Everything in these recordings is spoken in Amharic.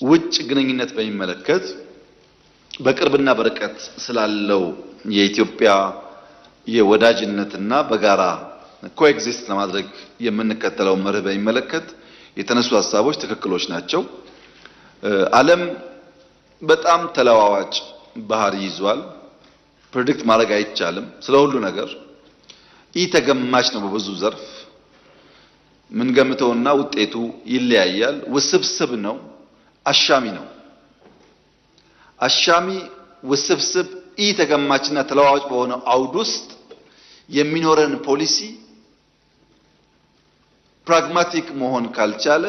ውጭ ግንኙነት በሚመለከት በቅርብና በርቀት ስላለው የኢትዮጵያ የወዳጅነትና በጋራ ኮኤግዚስት ለማድረግ የምንከተለው መርህ በሚመለከት የተነሱ ሐሳቦች ትክክሎች ናቸው። ዓለም በጣም ተለዋዋጭ ባህሪ ይዟል። ፕሬዲክት ማድረግ አይቻልም። ስለ ሁሉ ነገር ተገማች ነው። በብዙ ዘርፍ ምን ገምተውና ውጤቱ ይለያያል። ውስብስብ ነው፣ አሻሚ ነው። አሻሚ ውስብስብ ተገማችና ተለዋዋጭ በሆነ አውድ ውስጥ የሚኖረን ፖሊሲ ፕራግማቲክ መሆን ካልቻለ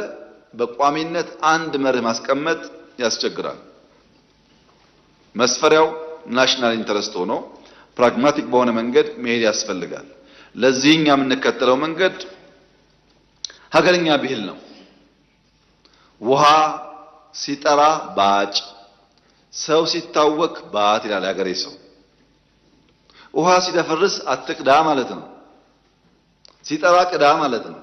በቋሚነት አንድ መርህ ማስቀመጥ ያስቸግራል። መስፈሪያው ናሽናል ኢንተረስት ሆኖ ፕራግማቲክ በሆነ መንገድ መሄድ ያስፈልጋል። ለዚህኛ የምንከተለው መንገድ ሀገርኛ ብሂል ነው። ውሃ ሲጠራ ባጭ፣ ሰው ሲታወክ ባት ይላል ሀገሬ ሰው። ውሃ ሲደፈርስ አትቅዳ ማለት ነው። ሲጠራ ቅዳ ማለት ነው።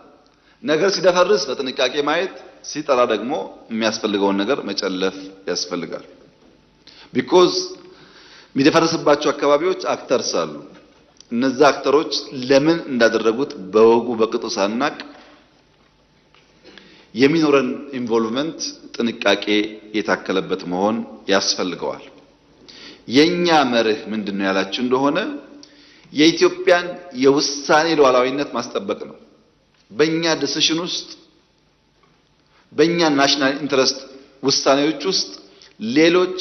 ነገር ሲደፈርስ በጥንቃቄ ማየት፣ ሲጠራ ደግሞ የሚያስፈልገውን ነገር መጨለፍ ያስፈልጋል። ቢኮዝ የሚደፈርስባቸው አካባቢዎች አክተርስ አሉ። እነዛ አክተሮች ለምን እንዳደረጉት በወጉ በቅጡ ሳናቅ የሚኖረን ኢንቮልቭመንት ጥንቃቄ የታከለበት መሆን ያስፈልገዋል። የኛ መርህ ምንድነው ያላችሁ እንደሆነ የኢትዮጵያን የውሳኔ ሉዓላዊነት ማስጠበቅ ነው። በእኛ ዲሲሽን ውስጥ በእኛ ናሽናል ኢንተረስት ውሳኔዎች ውስጥ ሌሎች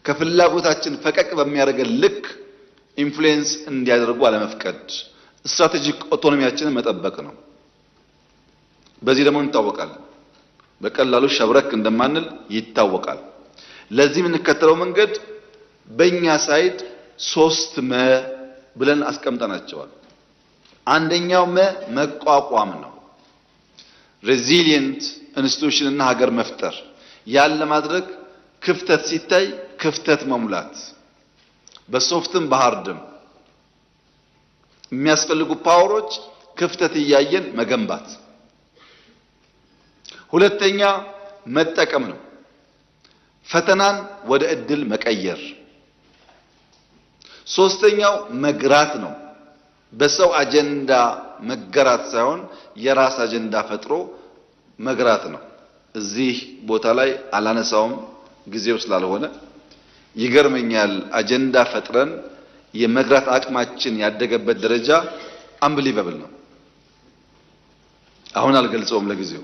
ከፍላጎታችን ፈቀቅ በሚያደርገን ልክ ኢንፍሉዌንስ እንዲያደርጉ አለመፍቀድ፣ ስትራቴጂክ ኦቶኖሚያችንን መጠበቅ ነው። በዚህ ደግሞ እንታወቃለን። በቀላሉ ሸብረክ እንደማንል ይታወቃል። ለዚህ የምንከተለው መንገድ በእኛ ሳይድ 3 መ ብለን አስቀምጠናቸዋል። አንደኛው መቋቋም ነው። ሬዚሊየንት ኢንስቲትዩሽን እና ሀገር መፍጠር። ያን ለማድረግ ክፍተት ሲታይ ክፍተት መሙላት፣ በሶፍትም በሃርድም የሚያስፈልጉ ፓወሮች ክፍተት እያየን መገንባት። ሁለተኛ መጠቀም ነው። ፈተናን ወደ እድል መቀየር። ሶስተኛው መግራት ነው። በሰው አጀንዳ መገራት ሳይሆን የራስ አጀንዳ ፈጥሮ መግራት ነው። እዚህ ቦታ ላይ አላነሳውም ጊዜው ስላልሆነ። ይገርመኛል፣ አጀንዳ ፈጥረን የመግራት አቅማችን ያደገበት ደረጃ አንብሊቨብል ነው። አሁን አልገልጸውም ለጊዜው።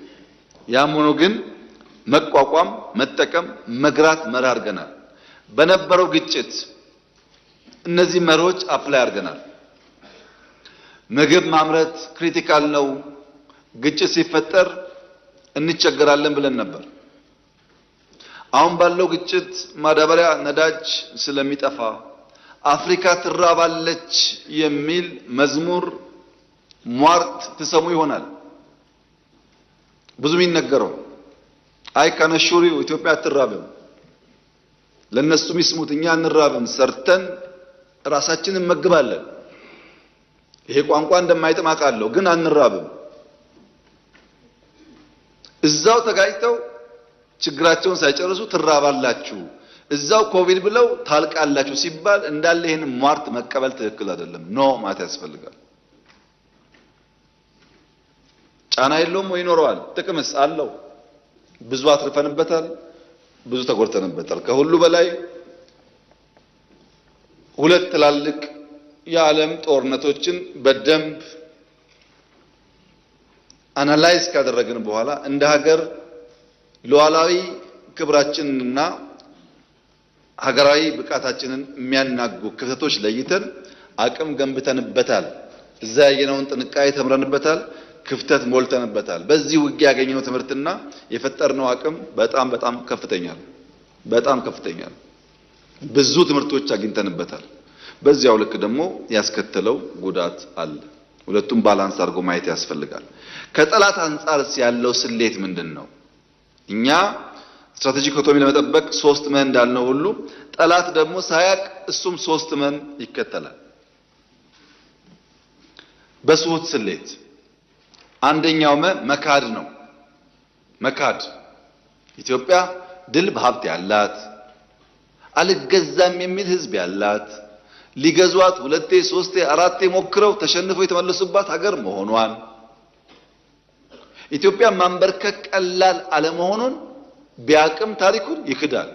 ያም ሆኖ ግን መቋቋም፣ መጠቀም፣ መግራት መርህ አድርገናል። በነበረው ግጭት እነዚህ መርሆች አፕላይ አድርገናል። ምግብ ማምረት ክሪቲካል ነው፣ ግጭት ሲፈጠር እንቸገራለን ብለን ነበር። አሁን ባለው ግጭት ማዳበሪያ፣ ነዳጅ ስለሚጠፋ አፍሪካ ትራባለች የሚል መዝሙር ሟርት ትሰሙ ይሆናል። ብዙ የሚነገረው አይ ከነሹሪው ኢትዮጵያ አትራብም፣ ለነሱ ይስሙት፣ እኛ እንራብም፣ ሰርተን ራሳችንን እንመግባለን። ይሄ ቋንቋ እንደማይጥም አውቃለሁ፣ ግን አንራብም። እዛው ተጋጭተው ችግራቸውን ሳይጨርሱ ትራባላችሁ፣ እዛው ኮቪድ ብለው ታልቃላችሁ ሲባል እንዳለ ይሄን ሟርት መቀበል ትክክል አይደለም። ኖ ማለት ያስፈልጋል። ጫና የለውም ወይ? ይኖረዋል። ጥቅምስ አለው። ብዙ አትርፈንበታል፣ ብዙ ተጎድተንበታል። ከሁሉ በላይ 2 ትላልቅ የዓለም ጦርነቶችን በደንብ አናላይዝ ካደረግን በኋላ እንደ ሀገር ሉዓላዊ ክብራችንንና ሀገራዊ ብቃታችንን የሚያናጉ ክፍተቶች ለይተን አቅም ገንብተንበታል። እዛ ያየነውን ጥንቃቄ ተምረንበታል፣ ክፍተት ሞልተንበታል። በዚህ ውጊያ ያገኘነው ትምህርትና የፈጠርነው አቅም በጣም ከፍተኛ ነው። በጣም ከፍተኛ ነው። ብዙ ትምህርቶች አግኝተንበታል። በዚያው ልክ ደግሞ ያስከተለው ጉዳት አለ። ሁለቱም ባላንስ አድርጎ ማየት ያስፈልጋል። ከጠላት አንጻርስ ያለው ስሌት ምንድነው? እኛ ስትራቴጂክ ኦቶኖሚ ለመጠበቅ 3 መን እንዳልነው ሁሉ ጠላት ደግሞ ሳያቅ እሱም 3 መን ይከተላል። በሱት ስሌት አንደኛው መካድ ነው። መካድ ኢትዮጵያ ድል በሀብት ያላት አልገዛም የሚል ህዝብ ያላት ሊገዟት ሁለቴ ሶስቴ አራቴ ሞክረው ተሸንፈው የተመለሱባት ሀገር መሆኗን ኢትዮጵያ ማንበርከክ ቀላል አለመሆኑን ቢያቅም ታሪኩን ይክዳል።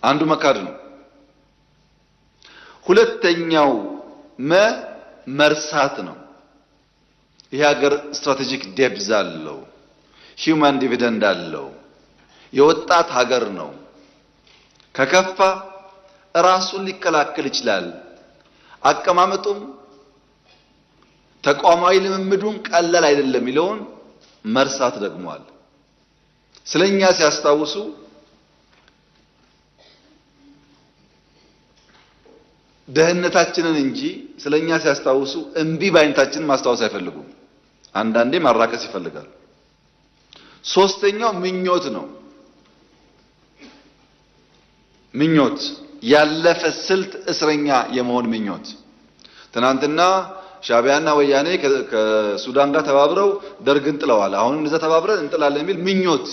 አንዱ መካድ ነው። ሁለተኛው መርሳት ነው። ይህ ሀገር ስትራቴጂክ ዴፕዝ አለው፣ ሂውማን ዲቪደንድ አለው፣ የወጣት ሀገር ነው። ከከፋ ራሱን ሊከላከል ይችላል። አቀማመጡም ተቋማዊ ልምምዱን ቀላል አይደለም የሚለውን መርሳት ደግሟል። ስለኛ ሲያስታውሱ ደህንነታችንን እንጂ ስለኛ ሲያስታውሱ እምቢ ባይነታችንን ማስታወስ አይፈልጉም። አንዳንዴ ማራከስ ይፈልጋል። ሶስተኛው ምኞት ነው። ምኞት ያለፈ ስልት እስረኛ የመሆን ምኞት። ትናንትና ሻዕቢያና ወያኔ ከሱዳን ጋር ተባብረው ደርግን ጥለዋል። አሁንም እንደዛ ተባብረን እንጥላለን የሚል ምኞት።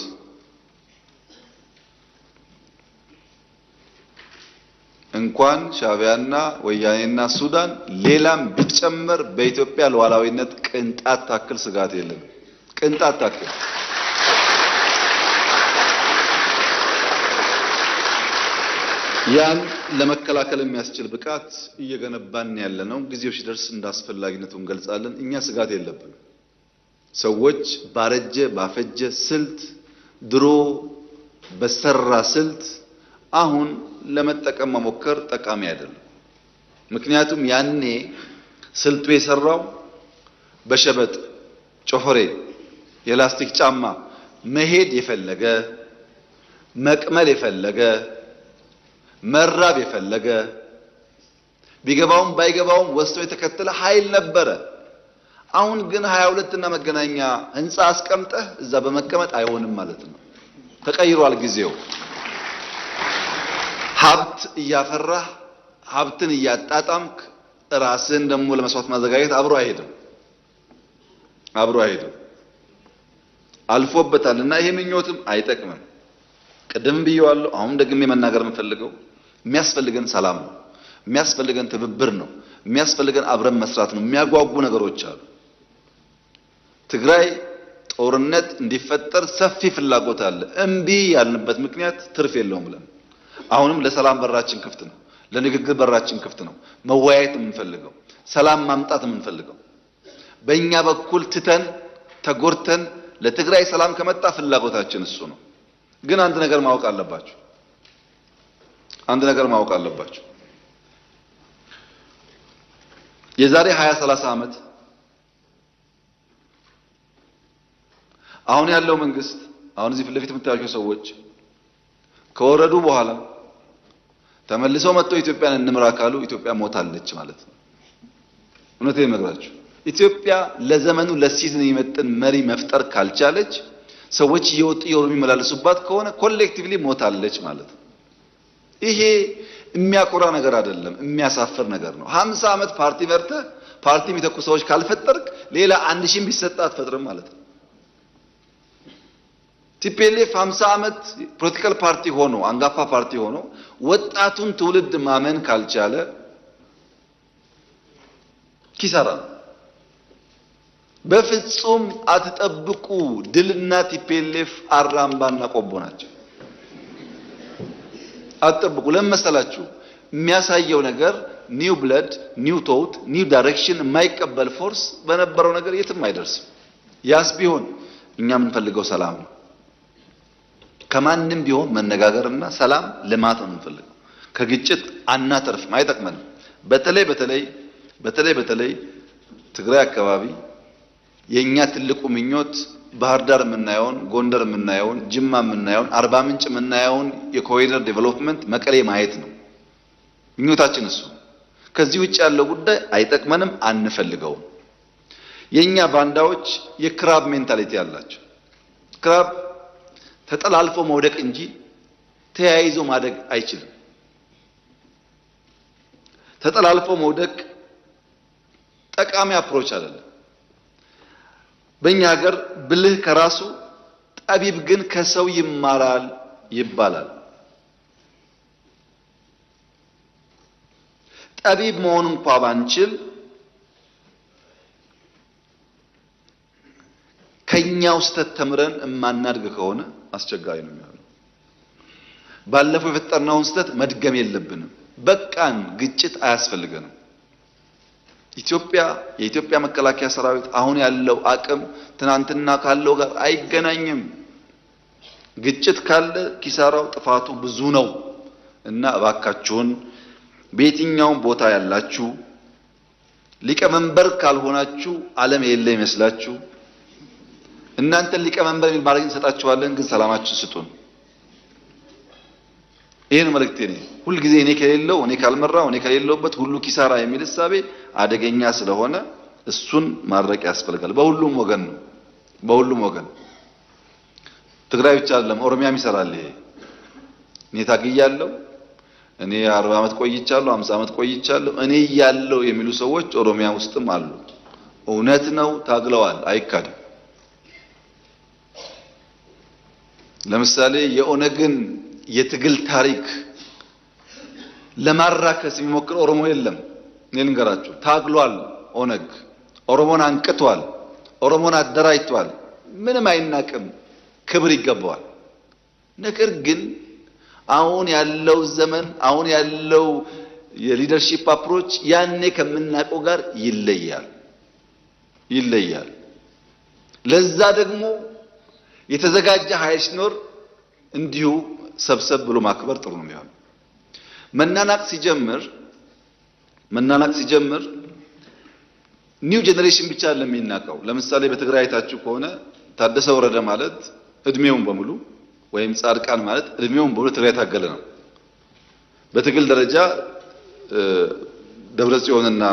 እንኳን ሻዕቢያና ወያኔና ሱዳን ሌላም ቢጨመር በኢትዮጵያ ሉዓላዊነት ቅንጣት ታክል ስጋት የለም። ቅንጣት ታክል ያን ለመከላከል የሚያስችል ብቃት እየገነባን ያለነው። ጊዜው ሲደርስ እንዳስፈላጊነቱ እንገልጻለን። እኛ ስጋት የለብንም። ሰዎች ባረጀ ባፈጀ ስልት ድሮ በሰራ ስልት አሁን ለመጠቀም መሞከር ጠቃሚ አይደለም። ምክንያቱም ያኔ ስልቱ የሰራው በሸበጥ ጮፈሬ የላስቲክ ጫማ መሄድ የፈለገ መቅመል የፈለገ መራብ የፈለገ ቢገባውም ባይገባውም ወስቶ የተከተለ ኃይል ነበረ። አሁን ግን 22 እና መገናኛ ህንጻ አስቀምጠህ እዛ በመቀመጥ አይሆንም ማለት ነው። ተቀይሯል ጊዜው። ሀብት እያፈራህ ሀብትን እያጣጣምክ ራስን ደግሞ ለመስዋዕት ማዘጋጀት አብሮ አይሄድም። አልፎበታልና ይሄ ምኞትም አይጠቅምም። ቀደም ብየዋለሁ። አሁን ደግሜ መናገር የምፈልገው የሚያስፈልገን ሰላም ነው። የሚያስፈልገን ትብብር ነው። የሚያስፈልገን አብረን መስራት ነው። የሚያጓጉ ነገሮች አሉ። ትግራይ ጦርነት እንዲፈጠር ሰፊ ፍላጎት አለ። እምቢ ያልንበት ምክንያት ትርፍ የለውም ብለን አሁንም ለሰላም በራችን ክፍት ነው። ለንግግር በራችን ክፍት ነው። መወያየት የምንፈልገው ሰላም ማምጣት የምንፈልገው በእኛ በኩል ትተን ተጎርተን ለትግራይ ሰላም ከመጣ ፍላጎታችን እሱ ነው። ግን አንድ ነገር ማወቅ አለባችሁ። የዛሬ 20-30 ዓመት አሁን ያለው መንግስት አሁን እዚህ ፊት ለፊት የምታዩቸው ሰዎች ከወረዱ በኋላ ተመልሰው መጥተው ኢትዮጵያን እንምራ ካሉ ኢትዮጵያ ሞታለች ማለት ነው። እውነቴን እነግራችሁ ኢትዮጵያ ለዘመኑ ለሲዝን የሚመጥን መሪ መፍጠር ካልቻለች ሰዎች እየወጡ የሚመላለሱባት ከሆነ ኮሌክቲቭሊ ሞታለች ማለት ነው። ይሄ የሚያኮራ ነገር አይደለም፣ የሚያሳፍር ነገር ነው። 50 ዓመት ፓርቲ መርተህ ፓርቲ የሚተኩ ሰዎች ካልፈጠርክ ሌላ 1000 ቢሰጣ አትፈጥርም ማለት ነው። ቲፒኤልኤፍ 50 ዓመት ፖለቲካል ፓርቲ ሆኖ አንጋፋ ፓርቲ ሆኖ ወጣቱን ትውልድ ማመን ካልቻለ ኪሳራ ነው። በፍጹም አትጠብቁ። ድልና ቲፒኤልኤፍ አራምባና ቆቦ ናቸው። አትጠብቁ። ለምን መሰላችሁ? የሚያሳየው ነገር ኒው ብለድ፣ ኒው ቶት፣ ኒው ዳይሬክሽን የማይቀበል ፎርስ በነበረው ነገር የትም አይደርስም። ያስ ቢሆን እኛ የምንፈልገው ሰላም ነው። ከማንም ቢሆን መነጋገርና ሰላም ልማት ነው የምንፈልገው። ከግጭት አናተርፍም፣ አይጠቅመንም። በተለይ ትግራይ አካባቢ የኛ ትልቁ ምኞት ባህር ዳር የምናየውን፣ ጎንደር የምናየውን፣ ጅማ የምናየውን፣ አርባ ምንጭ የምናየውን የኮሪደር ዴቨሎፕመንት መቀሌ ማየት ነው ምኞታችን እሱ። ከዚህ ውጭ ያለው ጉዳይ አይጠቅመንም፣ አንፈልገውም። የኛ ባንዳዎች የክራብ ሜንታሊቲ ያላቸው። ክራብ ተጠላልፎ መውደቅ እንጂ ተያይዞ ማደግ አይችልም። ተጠላልፎ መውደቅ ጠቃሚ አፕሮች አይደለም። በእኛ ሀገር ብልህ ከራሱ ጠቢብ ግን ከሰው ይማራል ይባላል። ጠቢብ መሆን እንኳን ባንችል ከኛው ስህተት ተምረን እማናድግ ከሆነ አስቸጋሪ ነው የሚሆነው። ባለፈው የፈጠርነውን ስህተት መድገም የለብንም። በቃን፣ ግጭት አያስፈልገንም። የኢትዮጵያ መከላከያ ሰራዊት አሁን ያለው አቅም ትናንትና ካለው ጋር አይገናኝም። ግጭት ካለ ኪሳራው ጥፋቱ ብዙ ነው እና እባካችሁን በየትኛውም ቦታ ያላችሁ ሊቀመንበር ካልሆናችሁ ዓለም የሌለ ይመስላችሁ እናንተን ሊቀመንበር የሚል ማድረግ እንሰጣችኋለን፣ ግን ሰላማችሁን ስጡን። ይሄን መልእክቴ ነው። ሁሉ ጊዜ እኔ ከሌለው እኔ ካልመራው እኔ ከሌለውበት ሁሉ ኪሳራ የሚል እሳቤ አደገኛ ስለሆነ እሱን ማድረቅ ያስፈልጋል። በሁሉም ወገን ነው። በሁሉም ወገን ትግራይ ብቻ አይደለም፣ ኦሮሚያም ይሰራል። ይሄ እኔ ታግያለሁ፣ እኔ 40 ዓመት ቆይቻለሁ፣ 50 ዓመት ቆይቻለሁ፣ እኔ ያለው የሚሉ ሰዎች ኦሮሚያ ውስጥም አሉ። እውነት ነው፣ ታግለዋል፣ አይካድም። ለምሳሌ የኦነግን የትግል ታሪክ ለማራከስ የሚሞክር ኦሮሞ የለም። እኔ ልንገራችሁ፣ ታግሏል። ኦነግ ኦሮሞን አንቅቷል፣ ኦሮሞን አደራጅቷል። ምንም አይናቅም፣ ክብር ይገባዋል። ነገር ግን አሁን ያለው ዘመን አሁን ያለው የሊደርሺፕ አፕሮች ያኔ ከምናውቀው ጋር ይለያል። ለዛ ደግሞ የተዘጋጀ ኃይል ሲኖር እንዲሁ ሰብሰብ ብሎ ማክበር ጥሩ ነው የሚሆነው። መናናቅ ሲጀምር ኒው ጄኔሬሽን ብቻ ለሚናቀው። ለምሳሌ በትግራይ አይታችሁ ከሆነ ታደሰ ወረደ ማለት እድሜውን በሙሉ ወይም ጻድቃን ማለት እድሜውን በሙሉ ትግራይ ታገለ ነው። በትግል ደረጃ ደብረጽዮንና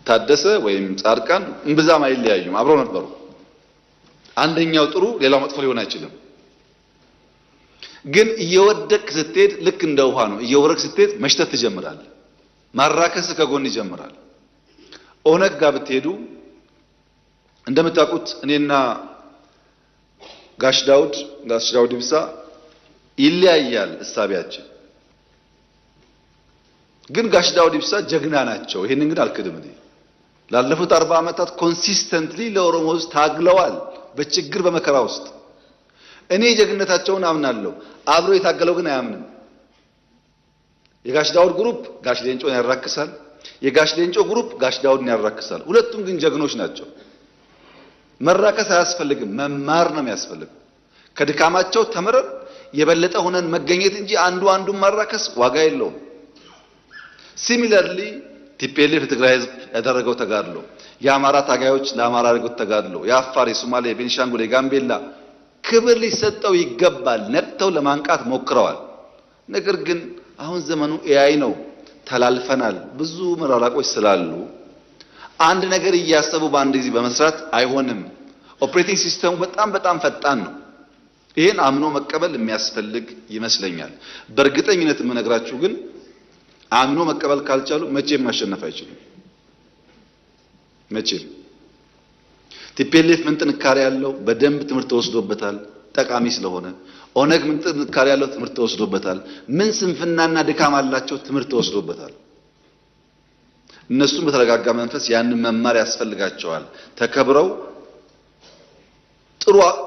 ታደሰ ወይም ጻድቃን እምብዛም አይለያዩም፣ አብረው ነበሩ። አንደኛው ጥሩ ሌላው መጥፎ ሊሆን አይችልም። ግን እየወደቅ ስትሄድ ልክ እንደ ውሃ ነው። እየወረቅ ስትሄድ መሽተት ትጀምራለህ። ማራከስ ከጎን ይጀምራል። ኦነግ ጋር ብትሄዱ እንደምታውቁት እኔና ጋሽ ዳውድ ኢብሳ ይለያያል እሳቢያችን። ግን ጋሽ ዳውድ ኢብሳ ጀግና ናቸው። ይሄንን ግን አልክድም። እኔ ላለፉት 40 ዓመታት ኮንሲስተንትሊ ለኦሮሞ ሕዝብ ታግለዋል፣ በችግር በመከራ ውስጥ። እኔ ጀግነታቸውን አምናለሁ። አብሮ የታገለው ግን አያምንም። የጋሽ ዳውድ ግሩፕ ጋሽ ሌንጮን ያራክሳል፣ የጋሽ ሌንጮ ግሩፕ ጋሽ ዳውድን ያራክሳል። ሁለቱም ግን ጀግኖች ናቸው። መራከስ አያስፈልግም፣ መማር ነው የሚያስፈልገው። ከድካማቸው ተምረን የበለጠ ሆነን መገኘት እንጂ አንዱን ማራከስ ዋጋ የለውም። ሲሚለርሊ ቲፒኤልኤፍ የትግራይ ህዝብ ያደረገው ተጋድሎ፣ የአማራ ታጋዮች ለአማራ ያደረጉት ተጋድሎ፣ የአፋር፣ የሶማሌ፣ የቤኒሻንጉል፣ የጋምቤላ ክብር ሊሰጠው ይገባል። ነቅተው ለማንቃት ሞክረዋል። ነገር ግን አሁን ዘመኑ ኤአይ ነው፣ ተላልፈናል። ብዙ መራራቆች ስላሉ አንድ ነገር እያሰቡ በአንድ ጊዜ በመስራት አይሆንም። ኦፕሬቲንግ ሲስተሙ በጣም ፈጣን ነው። ይሄን አምኖ መቀበል የሚያስፈልግ ይመስለኛል። በእርግጠኝነት የምነግራችሁ ግን አምኖ መቀበል ካልቻሉ መቼም ማሸነፍ አይችሉም። መቼም ቲፒኤልኤፍ ምን ጥንካሬ ያለው በደንብ ትምህርት ተወስዶበታል፣ ጠቃሚ ስለሆነ። ኦነግ ምን ጥንካሬ ያለው ትምህርት ተወስዶበታል። ምን ስንፍናና ድካም አላቸው፣ ትምህርት ተወስዶበታል። እነሱም በተረጋጋ መንፈስ ያንን መማር ያስፈልጋቸዋል። ተከብረው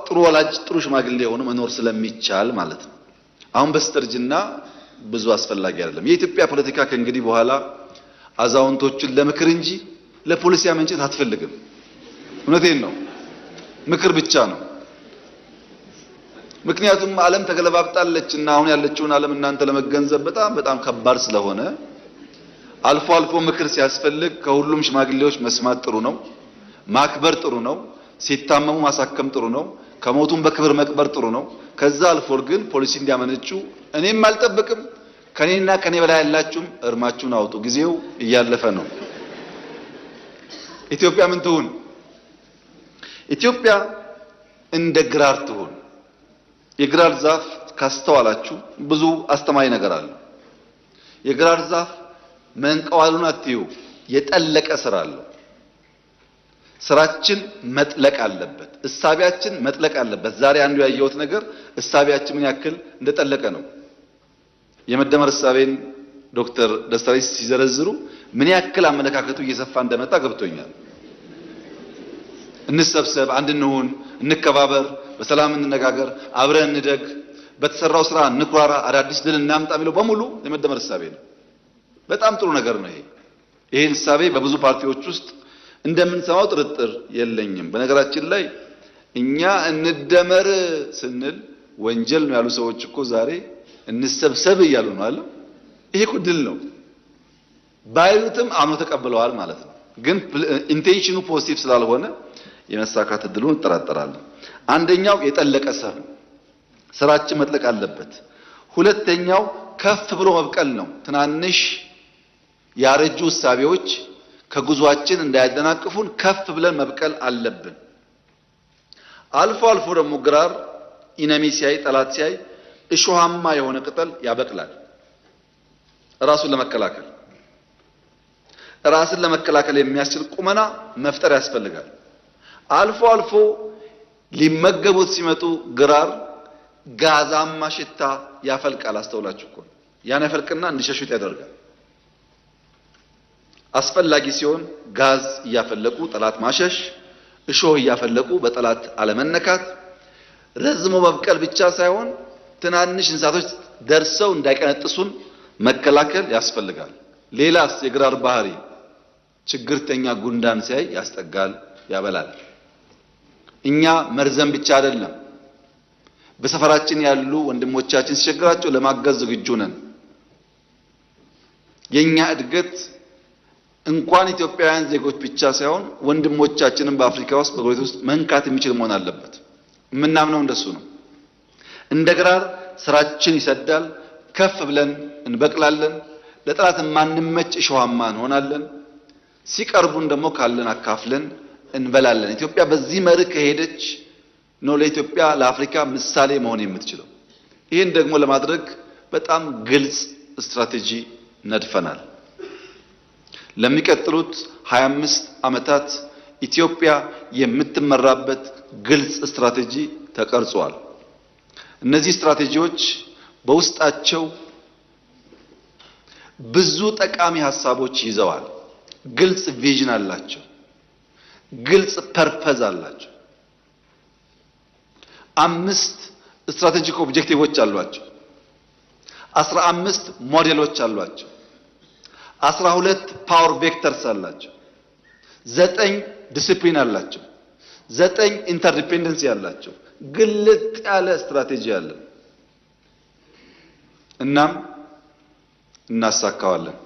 ጥሩ ወላጅ ጥሩ ሽማግሌ ሆኖ መኖር ስለሚቻል ማለት ነው። አሁን በስተርጅና ብዙ አስፈላጊ አይደለም። የኢትዮጵያ ፖለቲካ ከእንግዲህ በኋላ አዛውንቶችን ለምክር እንጂ ለፖሊሲ ማመንጨት አትፈልግም። እውነቴን ነው፣ ምክር ብቻ ነው። ምክንያቱም ዓለም ተገለባብጣለችና አሁን ያለችውን ዓለም እናንተ ለመገንዘብ በጣም ከባድ ስለሆነ አልፎ ምክር ሲያስፈልግ ከሁሉም ሽማግሌዎች መስማት ጥሩ ነው። ማክበር ጥሩ ነው። ሲታመሙ ማሳከም ጥሩ ነው። ከሞቱም በክብር መቅበር ጥሩ ነው። ከዛ አልፎ ግን ፖሊሲ እንዲያመነጩ እኔም አልጠብቅም። ከኔና ከኔ በላይ ያላችሁም እርማችሁን አውጡ። ጊዜው እያለፈ ነው። ኢትዮጵያ ምን ትሁን? ኢትዮጵያ እንደ ግራር ትሁን። የግራር ዛፍ ካስተዋላችሁ ብዙ አስተማሪ ነገር አለ። የግራር ዛፍ መንቀዋሉን አትዩ፣ የጠለቀ ስር አለው። ስራችን መጥለቅ አለበት። እሳቢያችን መጥለቅ አለበት። ዛሬ አንዱ ያየሁት ነገር እሳቢያችን ምን ያክል እንደጠለቀ ነው። የመደመር እሳቤን ዶክተር ደስታዬ ሲዘረዝሩ ምን ያክል አመለካከቱ እየሰፋ እንደመጣ ገብቶኛል። እንሰብሰብ፣ አንድ እንሁን፣ እንከባበር፣ በሰላም እንነጋገር፣ አብረን እንደግ፣ በተሰራው ስራ እንኩራራ፣ አዳዲስ ድል እናምጣ የሚለው በሙሉ የመደመር እሳቤ ነው። በጣም ጥሩ ነገር ነው። ይሄን እሳቤ በብዙ ፓርቲዎች ውስጥ እንደምንሰማው ጥርጥር የለኝም። በነገራችን ላይ እኛ እንደመር ስንል ወንጀል ነው ያሉ ሰዎች እኮ ዛሬ እንሰብሰብ እያሉ ነው አለ። ይሄ እኮ ድል ነው። ባይሉትም አምኖ ተቀብለዋል ማለት ነው። ግን ኢንቴንሽኑ ፖዚቲቭ ስላልሆነ የመሳካት እድሉን እንጠራጠራለን። አንደኛው የጠለቀ ሰር ስራችን መጥለቅ አለበት። ሁለተኛው ከፍ ብሎ መብቀል ነው። ትናንሽ ያረጁ እሳቤዎች ከጉዟችን እንዳያደናቅፉን ከፍ ብለን መብቀል አለብን። አልፎ አልፎ ደግሞ ግራር ኢነሚ ሲያይ ጠላት ሲያይ እሾሃማ የሆነ ቅጠል ያበቅላል። ራሱን ለመከላከል የሚያስችል ቁመና መፍጠር ያስፈልጋል። አልፎ አልፎ ሊመገቡት ሲመጡ ግራር ጋዛማ ሽታ ያፈልቃል። አስተውላችሁ እኮ ያን ያፈልቅና እንዲሸሹት ያደርጋል። አስፈላጊ ሲሆን ጋዝ እያፈለቁ ጠላት ማሸሽ፣ እሾህ እያፈለቁ በጠላት አለመነካት፣ ረዝሞ መብቀል ብቻ ሳይሆን ትናንሽ እንስሳቶች ደርሰው እንዳይቀነጥሱን መከላከል ያስፈልጋል። ሌላስ የግራር ባህሪ ችግርተኛ ጉንዳን ሲያይ ያስጠጋል፣ ያበላል። እኛ መርዘም ብቻ አይደለም፣ በሰፈራችን ያሉ ወንድሞቻችን ሲቸግራቸው ለማገዝ ዝግጁ ነን። የኛ እድገት እንኳን ኢትዮጵያውያን ዜጎች ብቻ ሳይሆን ወንድሞቻችንን በአፍሪካ ውስጥ በጎረቤት ውስጥ መንካት የሚችል መሆን አለበት። የምናምነው እንደሱ ነው። እንደ ግራር ስራችን ይሰዳል፣ ከፍ ብለን እንበቅላለን፣ ለጠላት ማንመች እሾሃማ እንሆናለን። ሲቀርቡን ደግሞ ካለን አካፍለን እንበላለን። ኢትዮጵያ በዚህ መርህ ከሄደች ነው ለኢትዮጵያ ለአፍሪካ ምሳሌ መሆን የምትችለው። ይህን ደግሞ ለማድረግ በጣም ግልጽ ስትራቴጂ ነድፈናል። ለሚቀጥሉት 25 ዓመታት ኢትዮጵያ የምትመራበት ግልጽ ስትራቴጂ ተቀርጿል። እነዚህ ስትራቴጂዎች በውስጣቸው ብዙ ጠቃሚ ሐሳቦች ይዘዋል። ግልጽ ቪዥን አላቸው። ግልጽ ፐርፐዝ አላቸው። 5 ስትራቴጂክ ኦብጀክቲቮች አሏቸው። 15 ሞዴሎች አሏቸው። 12 ፓወር ቬክተርስ አላቸው። 9 ዲሲፕሊን አላቸው። 9 ኢንተርዲፔንደንሲ አላቸው። ግልጥ ያለ ስትራቴጂ አለ። እናም እናሳካዋለን።